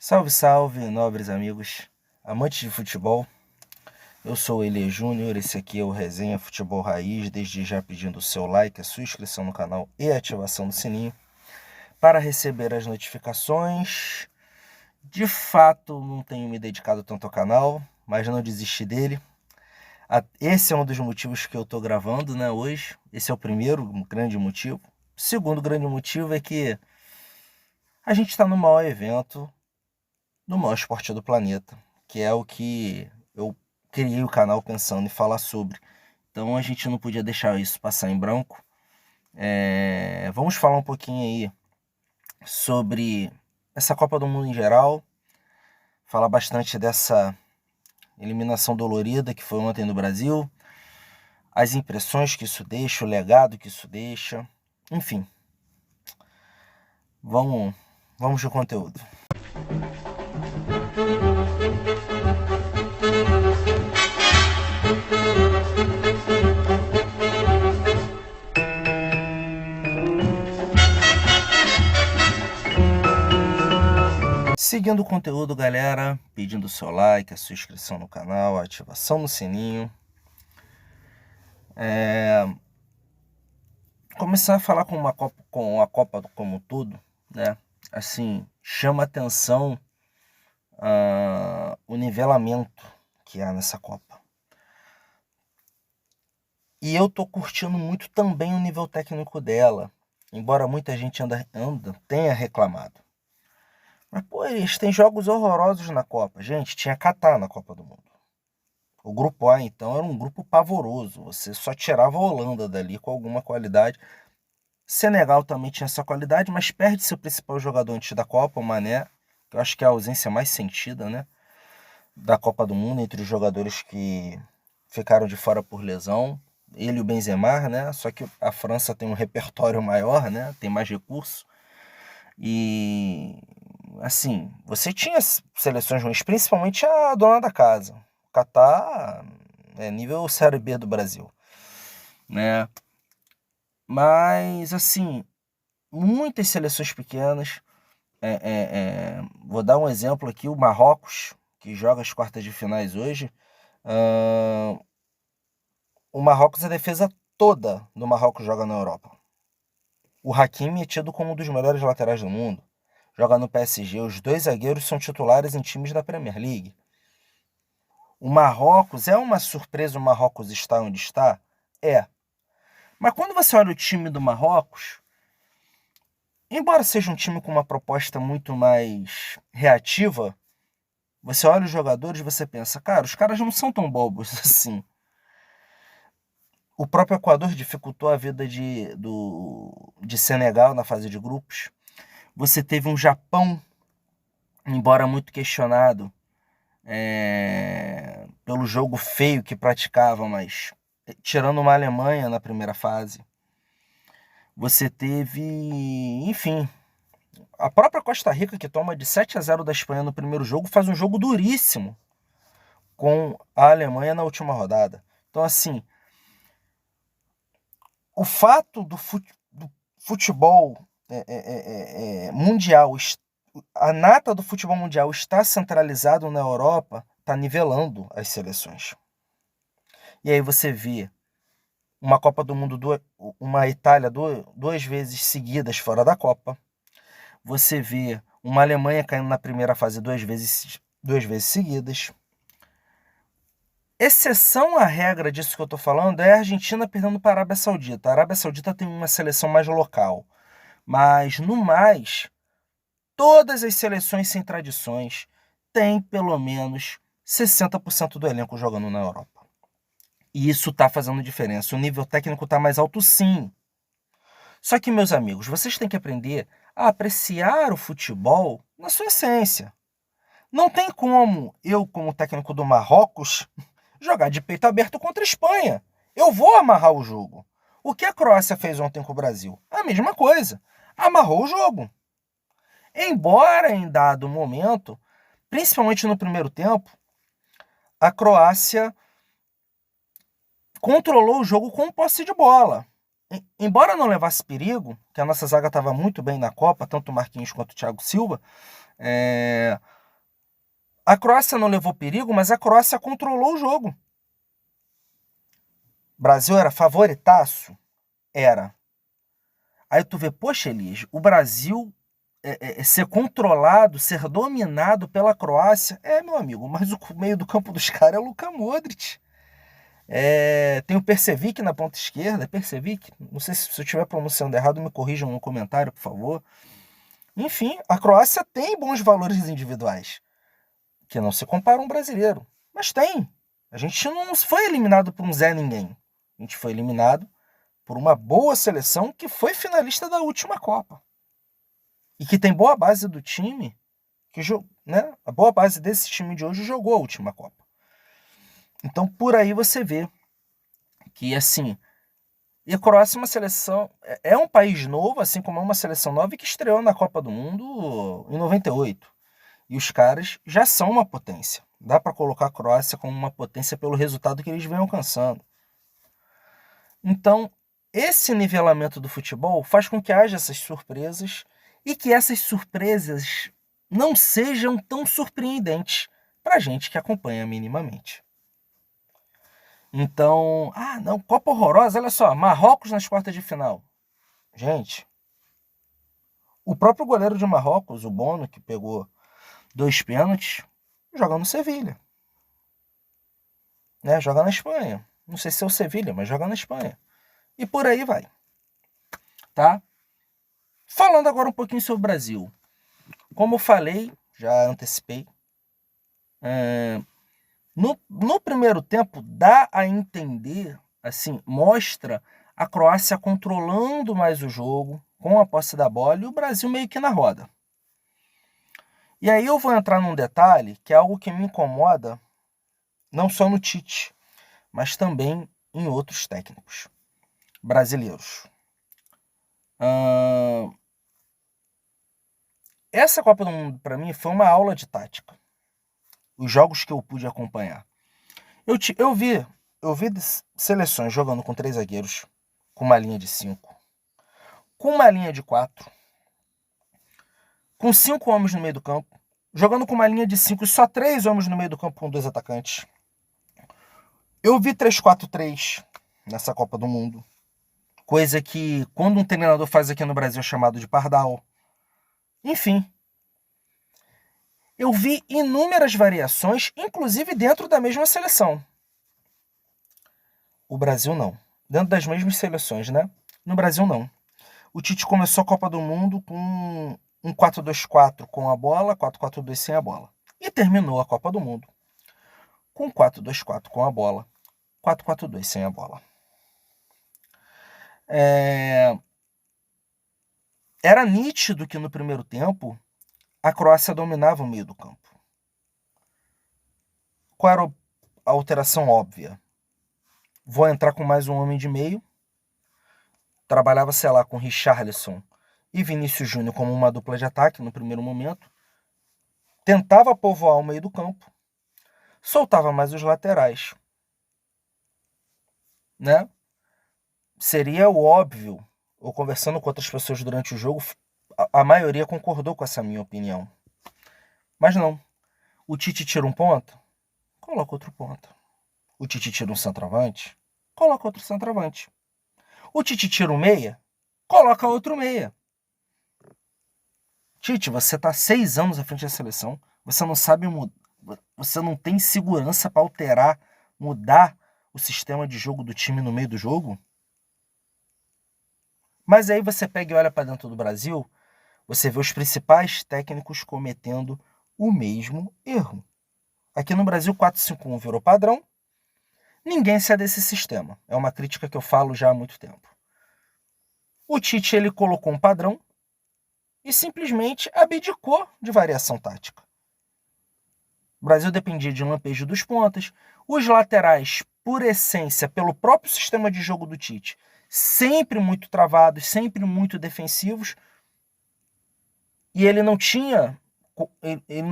Salve, salve, nobres amigos, amantes de futebol. Eu sou o Elie Júnior, esse aqui é o Resenha Futebol Raiz, desde já pedindo o seu like, a sua inscrição no canal e a ativação do sininho para receber as notificações. De fato, não tenho me dedicado tanto ao canal, mas não desisti dele. Esse é um dos motivos que eu estou gravando, hoje. Esse é o primeiro grande motivo. O segundo grande motivo é que a gente está no maior evento do maior esporte do planeta, que é o que eu criei o canal pensando em falar sobre. Então a gente não podia deixar isso passar em branco. Vamos falar um pouquinho aí sobre essa Copa do Mundo em geral, falar bastante dessa eliminação dolorida que foi ontem no Brasil, as impressões que isso deixa, o legado que isso deixa, enfim. Vamos de conteúdo. Seguindo o conteúdo, galera, pedindo o seu like, a sua inscrição no canal, a ativação no sininho. Começar a falar com a Copa como um todo, assim, chama atenção o nivelamento que há nessa Copa. E eu tô curtindo muito também o nível técnico dela, embora muita gente tenha reclamado. Mas, pô, eles têm jogos horrorosos na Copa. Gente, tinha Catar na Copa do Mundo. O grupo A, então, era um grupo pavoroso. Você só tirava a Holanda dali com alguma qualidade. Senegal também tinha essa qualidade, mas perde seu principal jogador antes da Copa, o Mané, que eu acho que é a ausência mais sentida, da Copa do Mundo, entre os jogadores que ficaram de fora por lesão. Ele e o Benzema, só que a França tem um repertório maior, tem mais recurso. E, assim, você tinha seleções ruins, principalmente a dona da casa. O Catar é nível Série B do Brasil, Mas, assim, muitas seleções pequenas. Vou dar um exemplo aqui, o Marrocos, que joga as quartas de finais hoje. O Marrocos, a defesa toda do Marrocos joga na Europa. O Hakimi é tido como um dos melhores laterais do mundo. Joga no PSG. Os dois zagueiros são titulares em times da Premier League. O Marrocos, é uma surpresa o Marrocos estar onde está? É. Mas quando você olha o time do Marrocos, embora seja um time com uma proposta muito mais reativa, você olha os jogadores e você pensa, cara, os caras não são tão bobos assim. O próprio Equador dificultou a vida de Senegal na fase de grupos. Você teve um Japão, embora muito questionado pelo jogo feio que praticava, mas tirando uma Alemanha na primeira fase. Você teve, enfim, a própria Costa Rica, que toma de 7-0 da Espanha no primeiro jogo, faz um jogo duríssimo com a Alemanha na última rodada. Então, assim, o fato do futebol mundial, a nata do futebol mundial está centralizado na Europa, está nivelando as seleções. E aí você vê uma Copa do Mundo, uma Itália duas vezes seguidas fora da Copa. Você vê uma Alemanha caindo na primeira fase duas vezes seguidas. Exceção à regra disso que eu estou falando é a Argentina perdendo para a Arábia Saudita. A Arábia Saudita tem uma seleção mais local. Mas, no mais, todas as seleções sem tradições têm pelo menos 60% do elenco jogando na Europa. E isso está fazendo diferença. O nível técnico está mais alto, sim. Só que, meus amigos, vocês têm que aprender a apreciar o futebol na sua essência. Não tem como eu, como técnico do Marrocos, jogar de peito aberto contra a Espanha. Eu vou amarrar o jogo. O que a Croácia fez ontem com o Brasil? A mesma coisa. Amarrou o jogo. Embora em dado momento, principalmente no primeiro tempo, a Croácia controlou o jogo com posse de bola. Embora não levasse perigo, que a nossa zaga estava muito bem na Copa, tanto o Marquinhos quanto o Thiago Silva, A Croácia não levou perigo, mas a Croácia controlou o jogo. O Brasil era favoritaço? Era. Aí tu vê, poxa, Elias, o Brasil ser controlado, ser dominado pela Croácia. Meu amigo, mas o meio do campo dos caras é o Luka Modric. Tem o Persevic na ponta esquerda. Persevic? Não sei se eu estiver pronunciando errado, me corrijam no comentário, por favor. Enfim, a Croácia tem bons valores individuais, que não se compara a um brasileiro. Mas tem. A gente não foi eliminado por um Zé Ninguém. A gente foi eliminado por uma boa seleção que foi finalista da última Copa. E que tem boa base do time, né? A boa base desse time de hoje jogou a última Copa. Então, por aí você vê que, assim, e a Croácia é uma seleção, é um país novo, assim como é uma seleção nova, que estreou na Copa do Mundo em 98. E os caras já são uma potência. Dá para colocar a Croácia como uma potência pelo resultado que eles vêm alcançando. Então, esse nivelamento do futebol faz com que haja essas surpresas e que essas surpresas não sejam tão surpreendentes para a gente que acompanha minimamente. Então, não, Copa horrorosa, olha só, Marrocos nas quartas de final. Gente, o próprio goleiro de Marrocos, o Bono, que pegou 2 pênaltis, joga no Sevilha. Né? Joga na Espanha. Não sei se é o Sevilha, mas joga na Espanha. E por aí vai. Tá? Falando agora um pouquinho sobre o Brasil. Como eu falei, já antecipei, no primeiro tempo dá a entender, assim, mostra a Croácia controlando mais o jogo, com a posse da bola, e o Brasil meio que na roda. E aí eu vou entrar num detalhe que é algo que me incomoda, não só no Tite, mas também em outros técnicos brasileiros. Essa Copa do Mundo, para mim, foi uma aula de tática. Os jogos que eu pude acompanhar. Eu vi seleções jogando com 3 zagueiros, com uma linha de 5, com uma linha de 4, com 5 homens no meio do campo, jogando com uma linha de 5 e só 3 homens no meio do campo com 2 atacantes. Eu vi 3-4-3 nessa Copa do Mundo. Coisa que, quando um treinador faz aqui no Brasil, é chamado de pardal. Enfim. Eu vi inúmeras variações, inclusive dentro da mesma seleção. O Brasil não. Dentro das mesmas seleções, né? No Brasil não. O Tite começou a Copa do Mundo com um 4-2-4 com a bola, 4-4-2 sem a bola. E terminou a Copa do Mundo com 4-2-4 com a bola, 4-4-2 sem a bola. Era nítido que no primeiro tempo a Croácia dominava o meio do campo. Qual era a alteração óbvia? Vou entrar com mais um homem de meio. Trabalhava, sei lá, com Richarlison e Vinícius Júnior como uma dupla de ataque no primeiro momento. Tentava povoar o meio do campo. Soltava mais os laterais. Né? Seria o óbvio. Eu conversando com outras pessoas durante o jogo, a maioria concordou com essa minha opinião. Mas não. O Tite tira um ponta, coloca outro ponta. O Tite tira um centroavante, coloca outro centroavante. O Tite tira um meia, coloca outro meia. Tite, você está 6 anos à frente da seleção, você não sabe mudar, você não tem segurança para alterar, mudar o sistema de jogo do time no meio do jogo? Mas aí você pega e olha para dentro do Brasil, você vê os principais técnicos cometendo o mesmo erro. Aqui no Brasil, 4-5-1 virou padrão. Ninguém sai desse sistema. É uma crítica que eu falo já há muito tempo. O Tite, ele colocou um padrão e simplesmente abdicou de variação tática. O Brasil dependia de um lampejo dos pontas. Os laterais, por essência, pelo próprio sistema de jogo do Tite, sempre muito travados, sempre muito defensivos. E ele não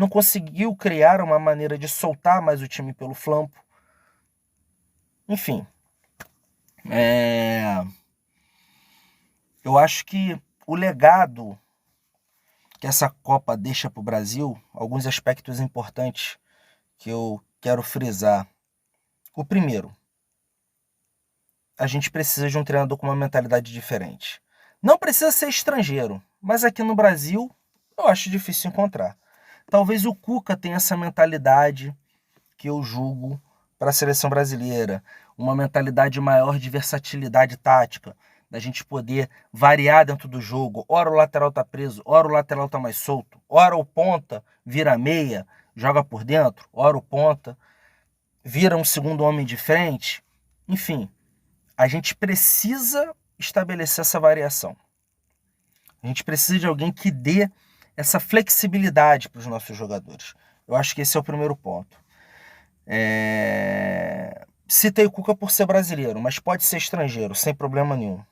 conseguiu criar uma maneira de soltar mais o time pelo flanco. Enfim, eu acho que o legado que essa Copa deixa para o Brasil, alguns aspectos importantes que eu quero frisar. O primeiro, a gente precisa de um treinador com uma mentalidade diferente. Não precisa ser estrangeiro, mas aqui no Brasil eu acho difícil encontrar. Talvez o Cuca tenha essa mentalidade que eu julgo para a seleção brasileira. Uma mentalidade maior de versatilidade tática, da gente poder variar dentro do jogo. Ora o lateral está preso, ora o lateral está mais solto, ora o ponta vira meia, joga por dentro, ora o ponta vira um segundo homem de frente. Enfim, a gente precisa estabelecer essa variação. A gente precisa de alguém que dê essa flexibilidade para os nossos jogadores. Eu acho que esse é o primeiro ponto. Citei o Cuca por ser brasileiro, mas pode ser estrangeiro, sem problema nenhum.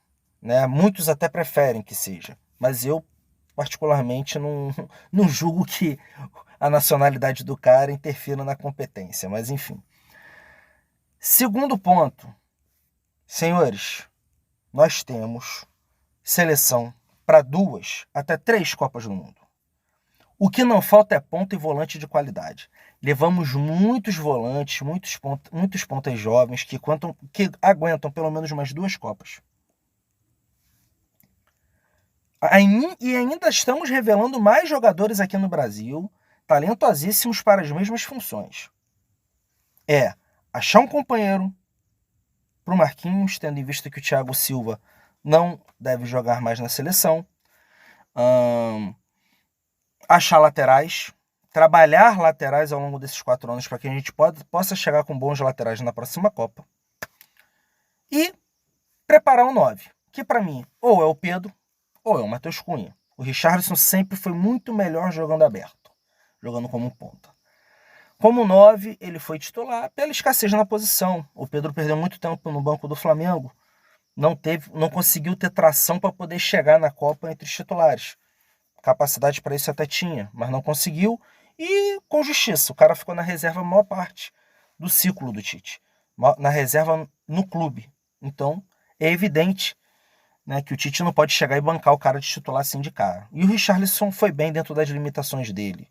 Né? Muitos até preferem que seja, mas eu particularmente não julgo que a nacionalidade do cara interfira na competência, mas enfim. Segundo ponto, senhores, nós temos seleção para 2 até 3 Copas do Mundo. O que não falta é ponta e volante de qualidade. Levamos muitos volantes, muitos pontas jovens que aguentam pelo menos umas 2 Copas. E ainda estamos revelando mais jogadores aqui no Brasil, talentosíssimos para as mesmas funções. É achar um companheiro para o Marquinhos, tendo em vista que o Thiago Silva não deve jogar mais na seleção. Achar laterais, trabalhar laterais ao longo desses 4 anos para que a gente possa chegar com bons laterais na próxima Copa. E preparar um 9, que para mim ou é o Pedro ou é o Matheus Cunha. O Richarlison sempre foi muito melhor jogando aberto, jogando como ponta. Como 9, ele foi titular pela escassez na posição. O Pedro perdeu muito tempo no banco do Flamengo. Não conseguiu ter tração para poder chegar na Copa entre os titulares. Capacidade para isso até tinha, mas não conseguiu. E com justiça, o cara ficou na reserva a maior parte do ciclo do Tite. Na reserva no clube. Então, é evidente, né, que o Tite não pode chegar e bancar o cara de titular assim de cara. E o Richarlison foi bem dentro das limitações dele.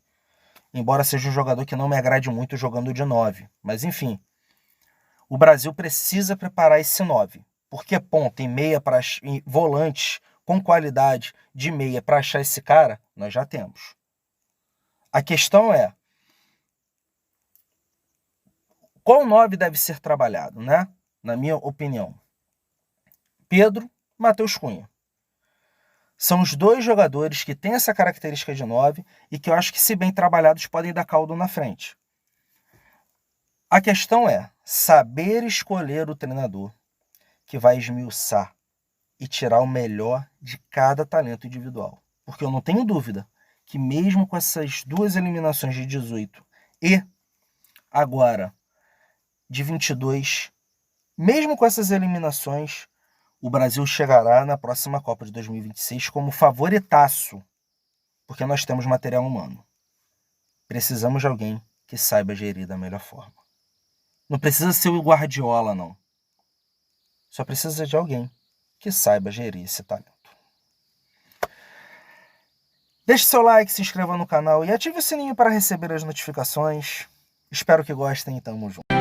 Embora seja um jogador que não me agrade muito jogando de 9. Mas enfim, o Brasil precisa preparar esse 9. Porque ponta e meia para volantes com qualidade de meia para achar esse cara, nós já temos. A questão é, qual 9 deve ser trabalhado, né? Na minha opinião. Pedro, Matheus Cunha. São os 2 jogadores que têm essa característica de 9 e que eu acho que, se bem trabalhados, podem dar caldo na frente. A questão é saber escolher o treinador que vai esmiuçar e tirar o melhor de cada talento individual. Porque eu não tenho dúvida que mesmo com essas 2 eliminações de 18 e agora de 22, mesmo com essas eliminações, o Brasil chegará na próxima Copa de 2026 como favoritaço, porque nós temos material humano. Precisamos de alguém que saiba gerir da melhor forma. Não precisa ser o Guardiola, não. Só precisa de alguém que saiba gerir esse talento. Deixe seu like, se inscreva no canal e ative o sininho para receber as notificações. Espero que gostem e tamo junto.